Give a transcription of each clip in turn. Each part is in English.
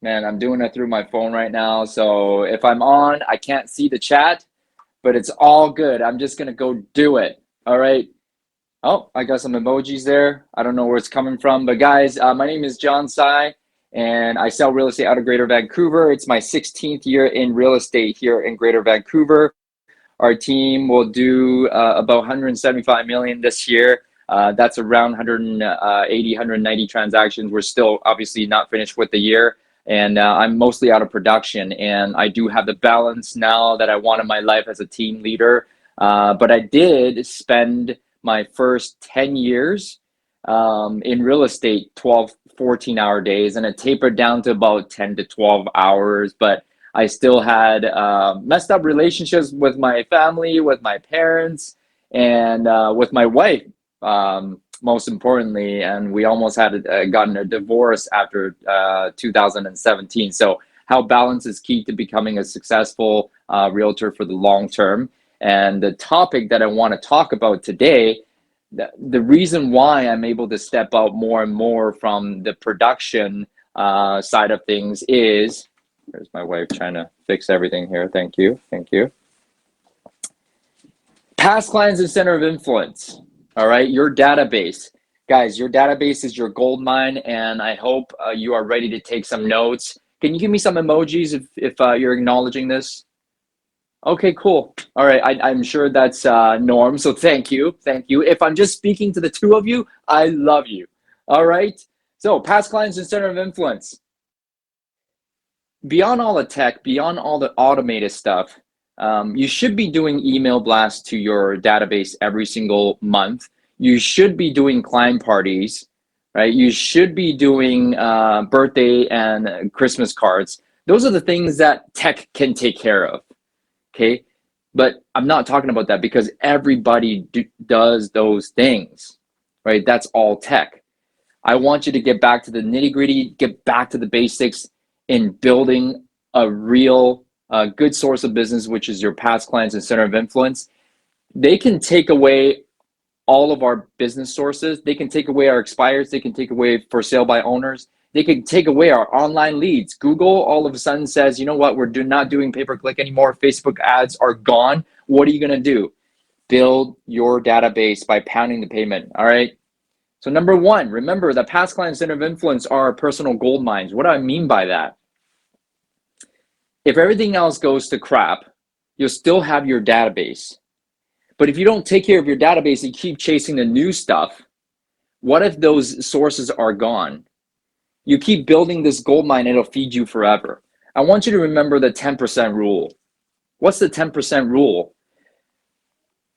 Man, I'm doing it through my phone right now. So if I'm on, I can't see the chat, but it's all good. I'm just gonna go do it. All right. Oh, I got some emojis there. I don't know where it's coming from, but guys, my name is Tsai, and I sell real estate out of Greater Vancouver. It's my 16th year in real estate here in Greater Vancouver. Our team will do about 175 million this year. That's around 180, 190 transactions. We're still obviously not finished with the year. And I'm mostly out of production. And I do have the balance now that I want in my life as a team leader. But I did spend my first 10 years in real estate, 12, 14-hour days. And it tapered down to about 10 to 12 hours. But I still had messed up relationships with my family, with my parents, and with my wife, most importantly. And we almost had gotten a divorce after 2017. So how balance is key to becoming a successful realtor for the long term. And the topic that I want to talk about today, the reason why I'm able to step out more and more from the production side of things is, there's my wife trying to fix everything here. Thank you. Thank you. Past clients and center of influence. All right. Your database. Guys, your database is your gold mine, and I hope you are ready to take some notes. Can you give me some emojis if you're acknowledging this? Okay, cool. All right. I'm sure that's Norm. So thank you. Thank you. If I'm just speaking to the two of you, I love you. All right. So past clients and center of influence. Beyond all the tech, beyond all the automated stuff, you should be doing email blasts to your database every single month. You should be doing client parties, right? You should be doing birthday and Christmas cards. Those are the things that tech can take care of, okay? But I'm not talking about that because everybody does those things, right? That's all tech. I want you to get back to the nitty gritty, get back to the basics in building a real good source of business, which is your past clients and center of influence. They can take away all of our business sources. They can take away our expires. They can take away for sale by owners. They can take away our online leads. Google all of a sudden says, you know what, we're not doing pay-per-click anymore. Facebook ads are gone. What are you going to do? Build your database by pounding the pavement. All right. So number one, remember that past client center of influence are personal gold mines. What do I mean by that? If everything else goes to crap, you'll still have your database. But if you don't take care of your database and keep chasing the new stuff, what if those sources are gone? You keep building this gold mine, it'll feed you forever. I want you to remember the 10% rule. What's the 10% rule?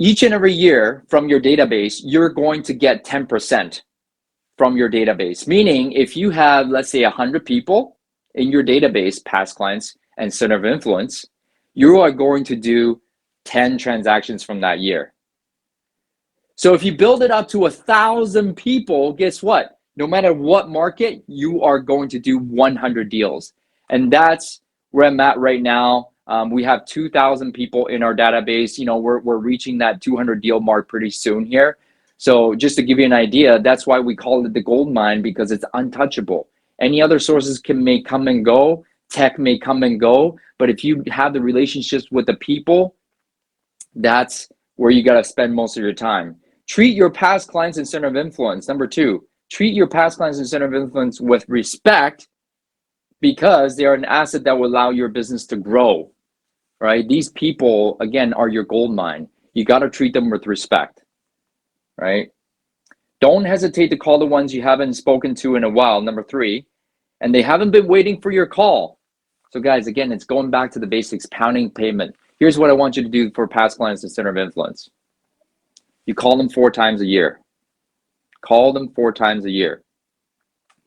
Each and every year from your database, you're going to get 10% from your database. Meaning if you have, let's say 100 people in your database, past clients and center of influence, you are going to do 10 transactions from that year. So if you build it up to 1,000 people, guess what? No matter what market, you are going to do 100 deals. And that's where I'm at right now. We have 2,000 people in our database. You know, we're reaching that 200 deal mark pretty soon here. So just to give you an idea, that's why we call it the gold mine, because it's untouchable. Any other sources may come and go, tech may come and go, but if you have the relationships with the people, that's where you got to spend most of your time. Treat your past clients and center of influence. Number two, treat your past clients and center of influence with respect, because they are an asset that will allow your business to grow, right? These people, again, are your gold mine. You got to treat them with respect, right? Don't hesitate to call the ones you haven't spoken to in a while, number three, and they haven't been waiting for your call. So guys, again, it's going back to the basics, pounding payment. Here's what I want you to do for past clients and center of influence. You call them 4 times a year. Call them 4 times a year,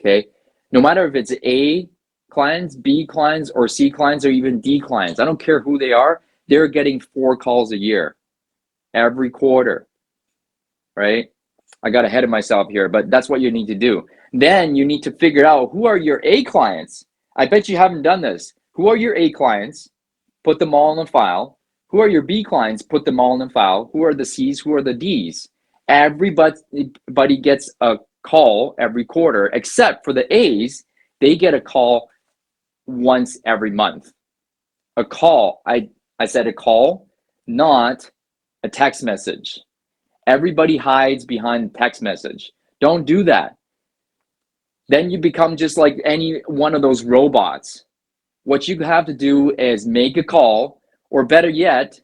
okay? No matter if it's A clients, B clients, or C clients, or even D clients, I don't care who they are, they're getting 4 calls a year, every quarter, right? I got ahead of myself here, but that's what you need to do. Then you need to figure out who are your A clients. I bet you haven't done this. Who are your A clients? Put them all in a file. Who are your B clients? Put them all in a file. Who are the C's? Who are the D's? Everybody gets a call every quarter, except for the A's. They get a call once every month. A call, I said a call, not a text message. Everybody hides behind text message. Don't do that. Then you become just like any one of those robots. What you have to do is make a call, or better yet,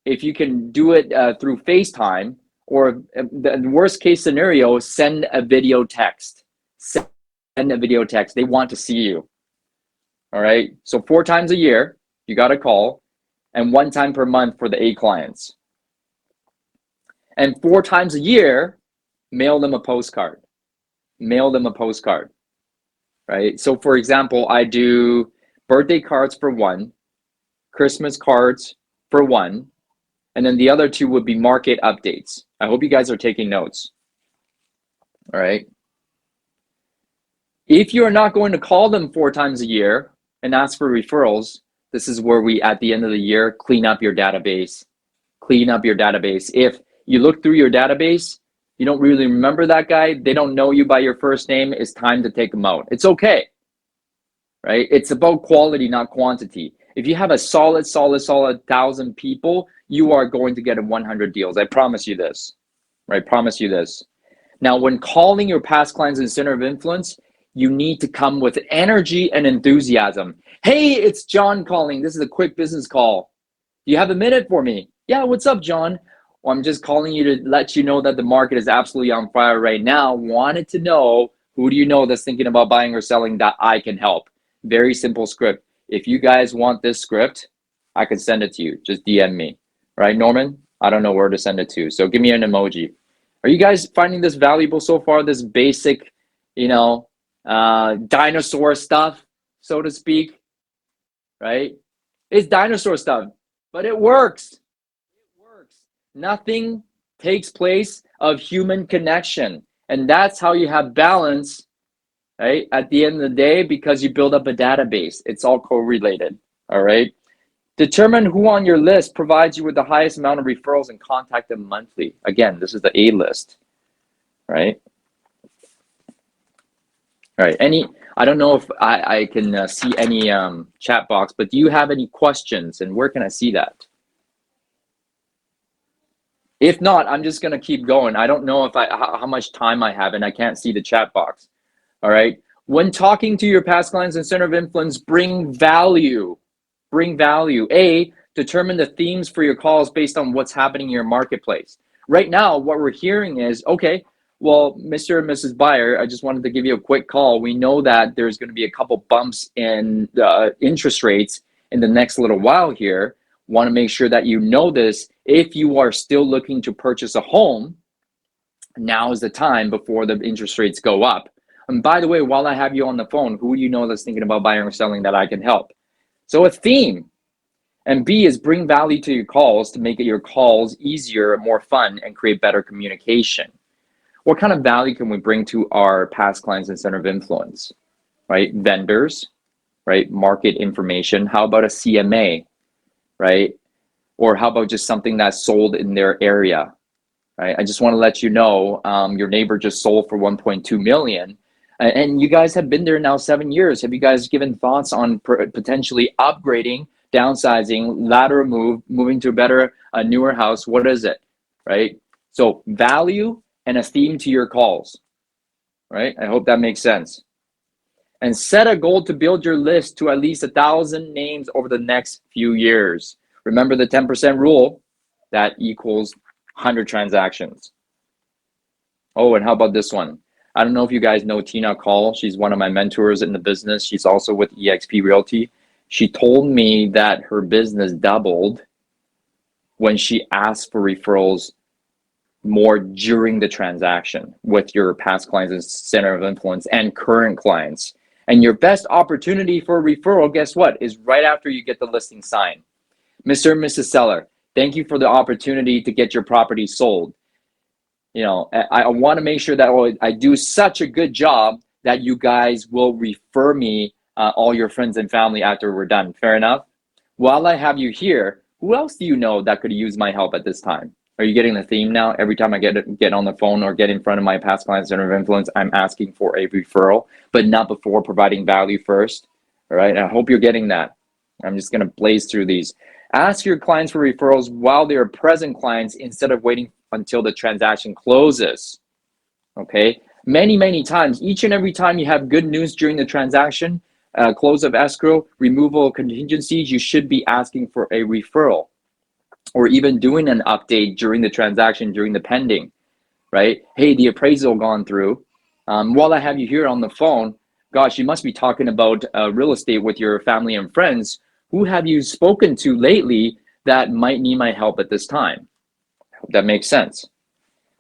if you can do it through FaceTime, or the worst case scenario, send a video text. Send a video text. They want to see you. All right. So 4 times a year, you got a call, and 1 time per month for the 8 clients. And 4 times a year, mail them a postcard. Mail them a postcard. Right. So for example, I do birthday cards for 1, Christmas cards for 1, and then the other 2 would be market updates. I hope you guys are taking notes. All right. If you're not going to call them 4 times a year and ask for referrals, this is where we, at the end of the year, clean up your database. Clean up your database. If you look through your database, you don't really remember that guy, they don't know you by your first name, it's time to take them out. It's okay, right? It's about quality, not quantity. If you have a solid 1,000 people, you are going to get 100 deals. I promise you this, right? Promise you this. Now, when calling your past clients in center of influence, you need to come with energy and enthusiasm. Hey, it's John calling. This is a quick business call. Do you have a minute for me? Yeah, what's up, John? Well, I'm just calling you to let you know that the market is absolutely on fire right now. Wanted to know, who do you know that's thinking about buying or selling that I can help? Very simple script. If you guys want this script, I can send it to you. Just DM me. Right, Norman? I don't know where to send it to, so give me an emoji. Are you guys finding this valuable so far, this basic, dinosaur stuff, so to speak, right? It's dinosaur stuff, but it works. It works. Nothing takes place of human connection, and that's how you have balance, right? At the end of the day, because you build up a database, it's all correlated, all right? Determine who on your list provides you with the highest amount of referrals and contact them monthly. Again, this is the A list, right? All right, I don't know if I can see any chat box, but do you have any questions, and where can I see that? If not, I'm just gonna keep going. I don't know if how much time I have, and I can't see the chat box. All right, when talking to your past clients and center of influence, bring value. Bring value. A, determine the themes for your calls based on what's happening in your marketplace. Right now, what we're hearing is, okay, well, Mr. and Mrs. Buyer, I just wanted to give you a quick call. We know that there's going to be a couple bumps in interest rates in the next little while here. Want to make sure that you know this. If you are still looking to purchase a home, now is the time before the interest rates go up. And by the way, while I have you on the phone, who do you know that's thinking about buying or selling that I can help? So a theme. And B is bring value to your calls to make your calls easier, more fun, and create better communication. What kind of value can we bring to our past clients and center of influence, right? Vendors, right? Market information. How about a CMA, right? Or how about just something that's sold in their area, right? I just want to let you know, your neighbor just sold for 1.2 million. And you guys have been there now 7 years. Have you guys given thoughts on potentially upgrading, downsizing, lateral move, moving to a newer house? What is it, right? So value and a theme to your calls, right? I hope that makes sense. And set a goal to build your list to at least 1,000 names over the next few years. Remember the 10% rule, that equals 100 transactions. Oh, and how about this one? I don't know if you guys know Tina Call. She's one of my mentors in the business. She's also with eXp Realty. She told me that her business doubled when she asked for referrals more during the transaction with your past clients and center of influence and current clients. And your best opportunity for a referral, guess what, is right after you get the listing signed. Mr. and Mrs. Seller, thank you for the opportunity to get your property sold. I want to make sure that I do such a good job that you guys will refer me all your friends and family after we're done. Fair enough? While I have you here, who else do you know that could use my help at this time? Are you getting the theme now? Every time I get on the phone or get in front of my past client center of influence, I'm asking for a referral, but not before providing value first, All right, I hope you're getting that. I'm just gonna blaze through these. Ask your clients for referrals while they are present clients instead of waiting until the transaction closes. Okay, many times, each and every time you have good news during the transaction, close of escrow, removal of contingencies, you should be asking for a referral or even doing an update during the transaction, during the pending, right? Hey, the appraisal gone through. While I have you here on the phone, gosh, you must be talking about real estate with your family and friends. Who have you spoken to lately that might need my help at this time? Hope that makes sense.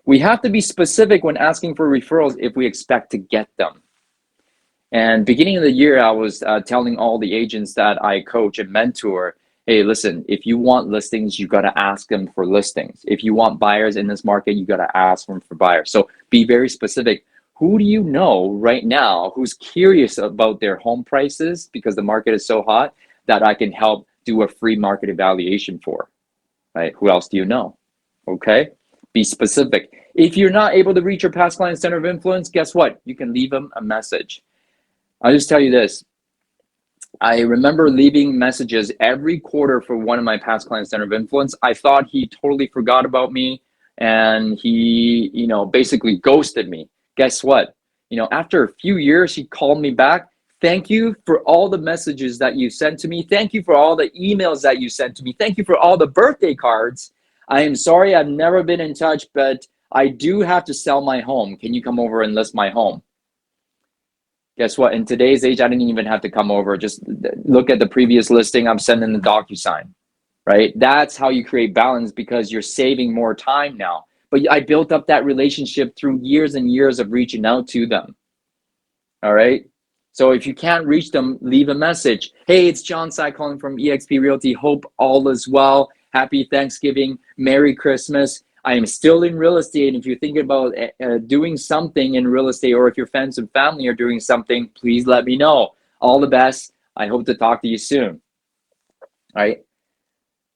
We have to be specific when asking for referrals if we expect to get them. And beginning of the year, I was telling all the agents that I coach and mentor, hey, listen, if you want listings, you got to ask them for listings. If you want buyers in this market, you got to ask them for buyers. So be very specific. Who do you know right now who's curious about their home prices because the market is so hot that I can help do a free market evaluation for, right? Who else do you know? Okay, be specific. If you're not able to reach your past client center of influence, guess what? You can leave them a message. I'll just tell you this. I remember leaving messages every quarter for one of my past client center of influence. I thought he totally forgot about me and he, basically ghosted me. Guess what? After a few years, he called me back. Thank you for all the messages that you sent to me. Thank you for all the emails that you sent to me. Thank you for all the birthday cards. I am sorry I've never been in touch, but I do have to sell my home. Can you come over and list my home? Guess what? In today's age, I didn't even have to come over. Just look at the previous listing. I'm sending the DocuSign, right? That's how you create balance because you're saving more time now. But I built up that relationship through years and years of reaching out to them. All right. So if you can't reach them, leave a message. Hey, it's John Tsai calling from eXp Realty. Hope all is well. Happy Thanksgiving. Merry Christmas. I am still in real estate. If you're thinking about doing something in real estate, or if your friends and family are doing something, please let me know. All the best. I hope to talk to you soon. All right.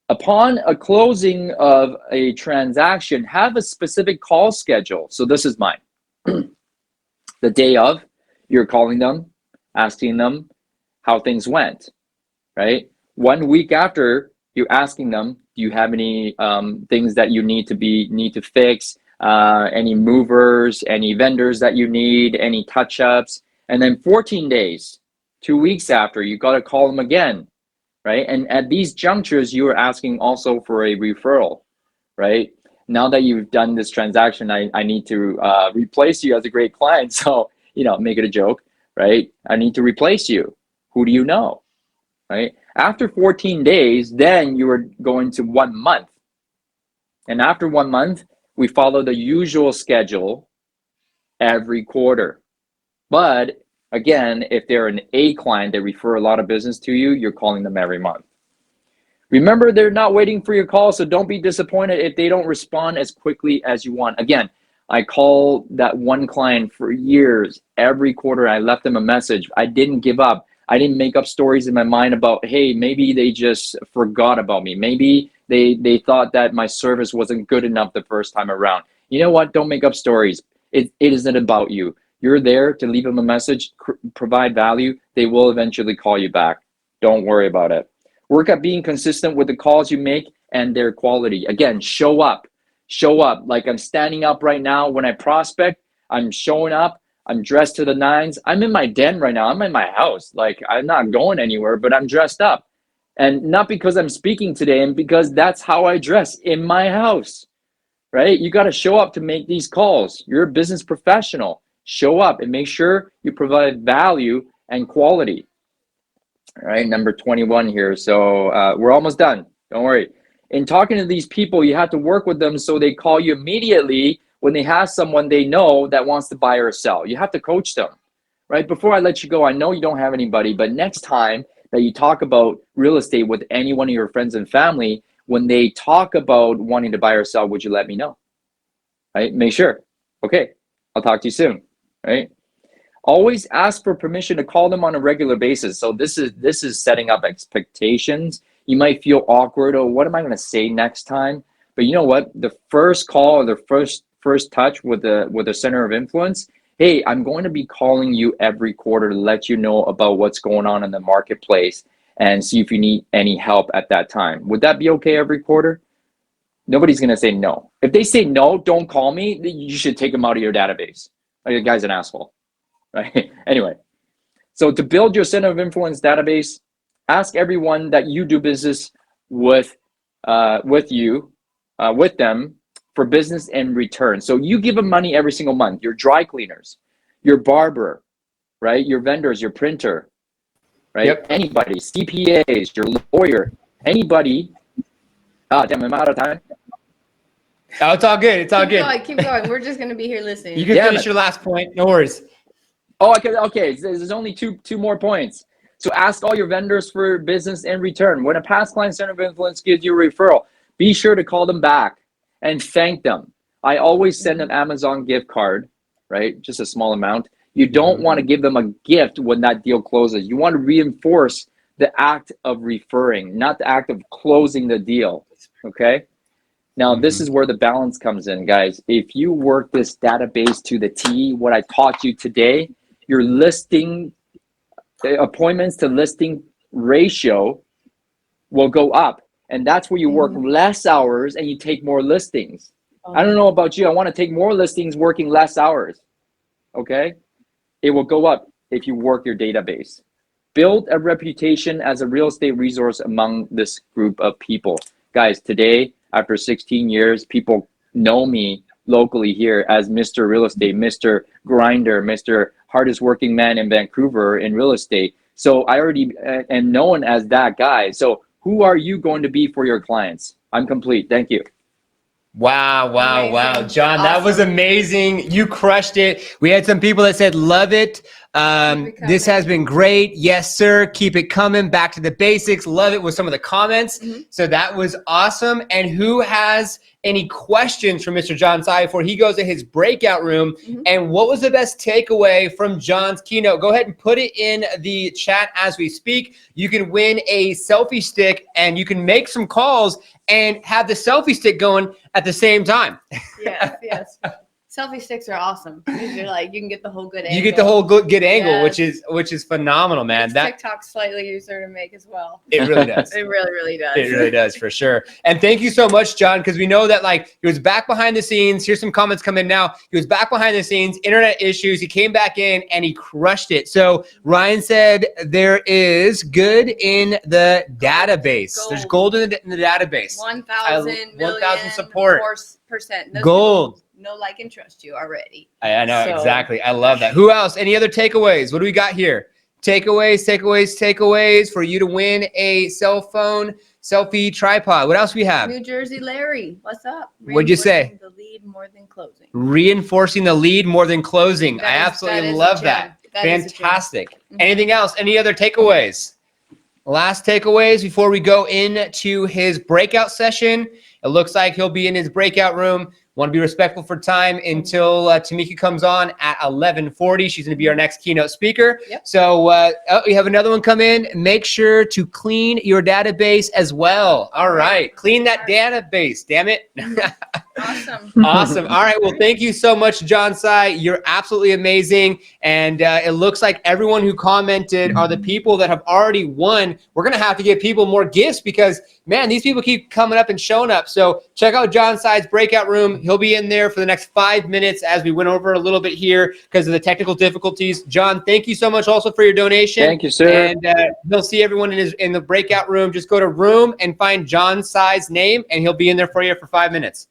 Upon a closing of a transaction, have a specific call schedule. So this is mine. The day of, you're calling them, asking them how things went, right? 1 week after, you're asking them, do you have any things that you need to fix, any movers, any vendors that you need, any touch-ups? And then 14 days, 2 weeks after, you got to call them again, right? And at these junctures, you are asking also for a referral, right? Now that you've done this transaction, I need to replace you as a great client. So, make it a joke, right? I need to replace you. Who do you know, right? After 14 days, then you are going to 1 month. And after 1 month, we follow the usual schedule every quarter. But again, if they're an A client, they refer a lot of business to you, you're calling them every month. Remember, they're not waiting for your call, so don't be disappointed if they don't respond as quickly as you want. Again, I call that one client for years. Every quarter, I left them a message. I didn't give up. I didn't make up stories in my mind about, hey, maybe they just forgot about me. Maybe they thought that my service wasn't good enough the first time around. You know what? Don't make up stories. It isn't about you. You're there to leave them a message, provide value. They will eventually call you back. Don't worry about it. Work at being consistent with the calls you make and their quality. Again, show up. Show up. Like I'm standing up right now when I prospect. I'm showing up. I'm dressed to the nines. I'm in my den right now. I'm in my house. Like I'm not going anywhere, but I'm dressed up. And not because I'm speaking today, and because that's how I dress in my house, right? You got to show up to make these calls. You're a business professional. Show up and make sure you provide value and quality. All right, number 21 here. So we're almost done. Don't worry. In talking to these people, you have to work with them so they call you immediately when they have someone they know that wants to buy or sell. You have to coach them, right? Before I let you go, I know you don't have anybody, but next time that you talk about real estate with any one of your friends and family, when they talk about wanting to buy or sell, would you let me know? Right? Make sure. Okay, I'll talk to you soon, right? Always ask for permission to call them on a regular basis. So this is setting up expectations. You might feel awkward, or what am I going to say next time? But you know what? The first call or the first touch with the center of influence, hey, I'm going to be calling you every quarter to let you know about what's going on in the marketplace and see if you need any help at that time. Would that be okay every quarter? Nobody's going to say no. If they say no, don't call me, you should take them out of your database. Like, the guy's an asshole, right? Anyway, so to build your center of influence database, ask everyone that you do business with them for business and return. So you give them money every single month. Your dry cleaners, your barber, right? Your vendors, your printer, right? Yep. Anybody, CPAs, your lawyer, anybody. Damn, I'm out of time. Oh, it's all good. It's all good. Keep going. We're just gonna be here listening. You can finish your last point. No worries. Oh, okay. There's only two more points. So ask all your vendors for business and return. When a past client center of influence gives you a referral, be sure to call them back and thank them. I always send an Amazon gift card, right? Just a small amount. You don't want to give them a gift when that deal closes. You want to reinforce the act of referring, not the act of closing the deal, okay? Now, this is where the balance comes in, guys. If you work this database to the T, what I taught you today, your listing appointments to listing ratio will go up. And that's where you work less hours and you take more listings. I don't know about you. I want to take more listings working less hours, okay? It will go up if you work your database. Build a reputation as a real estate resource among this group of people. Guys, today, after 16 years, people know me locally here as Mr. Real Estate, Mr. Grinder, Mr. Hardest working man in Vancouver in real estate. So I already am known as that guy. So who are you going to be for your clients? I'm complete. Thank you. Wow. John, Awesome. that was amazing. You crushed it. We had some people that said, love it. This has been great. Yes, sir. Keep it coming. Back to the basics. Love it with some of the comments. So that was awesome. And who has any questions for Mr. John Tsai before he goes to his breakout room? And what was the best takeaway from John's keynote? Go ahead and put it in the chat as we speak. You can win a selfie stick and you can make some calls and have the selfie stick going at the same time. Yes. Selfie sticks are awesome. You're like, you can get the whole good angle. You get the whole good angle, which is phenomenal, man. That TikTok's slightly easier to make as well. It really does. It really does. It really does, for sure. And thank you so much, John, because we know that like he was back behind the scenes. Here's some comments come in now. He was back behind the scenes, internet issues. He came back in and he crushed it. So Ryan said there is good in the database. Gold. There's gold in the database. 1,000 support. Percent. Gold. Know, like, and trust you already. I know, exactly. I love that. Who else? Any other takeaways? What do we got here? Takeaways for you to win a cell phone selfie tripod. What else we have? New Jersey Larry, what's up? What'd you say? The lead more than closing. Reinforcing the lead more than closing. I absolutely love that. Fantastic. Anything else? Any other takeaways? Last takeaways before we go into his breakout session. It looks like he'll be in his breakout room. Want to be respectful for time until Tamika comes on at 11:40. She's going to be our next keynote speaker. So we have another one come in. Make sure to clean your database as well. All right. Clean that database. Damn it. Awesome. All right. Well, thank you so much, John Tsai. You're absolutely amazing. And it looks like everyone who commented are the people that have already won. We're going to have to give people more gifts because, man, these people keep coming up and showing up. So check out John Tsai's breakout room. He'll be in there for the next 5 minutes as we went over a little bit here because of the technical difficulties. John, thank you so much also for your donation. Thank you, sir. And he'll see everyone in the breakout room. Just go to room and find John Tsai's name, and he'll be in there for you for 5 minutes.